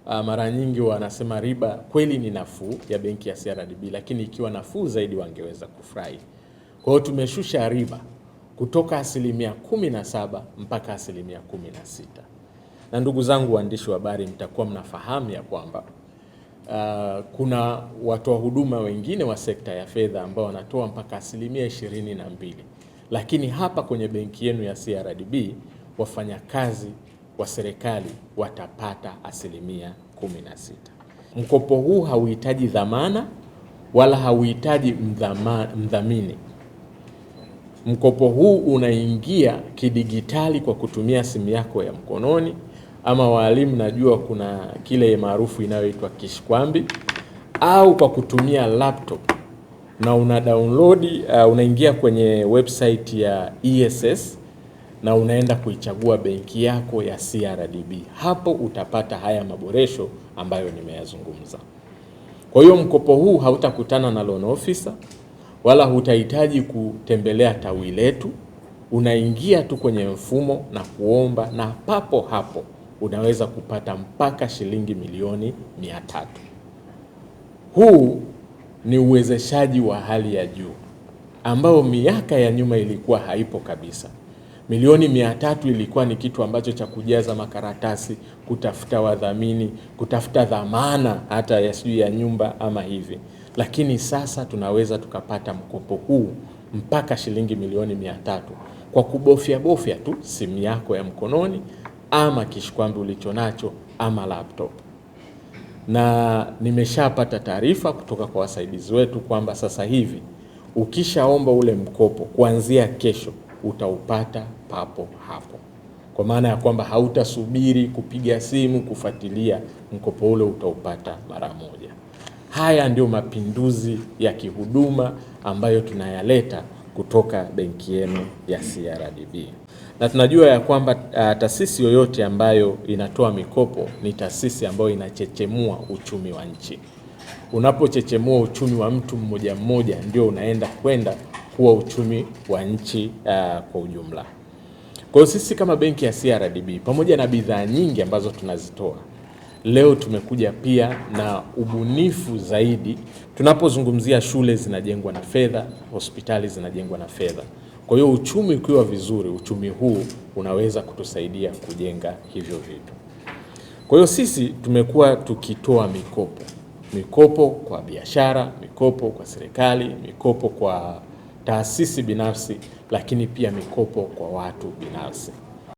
mara nyingi wanasema riba kweli ni nafuu ya benki ya CRDB, lakini ikiwa nafuu zaidi wangeweza kufurahi. Kwa hiyo tumeshusha riba kutoka 17% mpaka 16%. Na ndugu zangu waandishi wa habari, mtakuwa mnafahamu ya kwamba kuna watoa huduma wengine wa sekta ya fedha ambao wanatoa mpaka 22%, lakini hapa kwenye benki yenu ya CRDB wafanyakazi wa serikali watapata 16%. Mkopo huu hauhitaji dhamana wala hauhitaji mdhamini. Mkopo huu unaingia kidigitali kwa kutumia simu yako ya mkononi, ama walimu najua kuna kile maarufu inayoitwa kishkwambi, au kwa kutumia laptop na una download, unaingia kwenye website ya ESS na unaenda kuichagua benki yako ya CRDB. Hapo utapata haya maboresho ambayo nimeyazungumza. Kwa hiyo mkopo huu hautakutana na loan officer wala hutahitaji kutembelea tawi letu. Unaingia tu kwenye mfumo na kuomba, na papo hapo unaweza kupata mpaka shilingi milioni 300. Huu ni uwezeshaji wa hali ya juu ambao miaka ya nyuma ilikuwa haipo kabisa. Milioni 300 ilikuwa ni kitu ambacho cha kujaza makaratasi, kutafuta wadhamini, kutafuta dhamana hata ya nyumba ama hivi. Lakini sasa tunaweza tukapata mkopo huu mpaka shilingi milioni 300 kwa kubofya tu simu yako ya mkononi ama kishkwambi ulichonacho ama laptop. Na nimeshapata taarifa kutoka kwa wasaidizi wetu kwamba sasa hivi ukishaomba ule mkopo kuanzia kesho utaupata papo hapo, kwa maana ya kwamba hautasubiri kupiga simu kufuatilia, mkopo ule utaupata mara moja. Haya ndio mapinduzi ya kihuduma ambayo tunayaleta kutoka benki yenu ya CRDB. Na tunajua ya kwamba taasisi yoyote ambayo inatoa mikopo ni taasisi ambayo inachechemua uchumi wa nchi. Unapochechemua uchumi wa mtu mmoja mmoja, ndio unaenda kwenda kuwa uchumi wa nchi kwa ujumla. Kwa hiyo sisi kama benki ya CRDB, pamoja na bidhaa nyingi ambazo tunazitoa, leo tumekuja pia na ubunifu zaidi. Tunapozungumzia shule zinajengwa na fedha, hospitali zinajengwa na fedha. Kwa hiyo uchumi ukiwa vizuri, uchumi huu unaweza kutusaidia kujenga hivyo vitu. Kwa hiyo sisi tumekuwa tukitoa mikopo kwa biashara, mikopo kwa serikali, mikopo kwa taasisi binafsi, lakini pia mikopo kwa watu binafsi.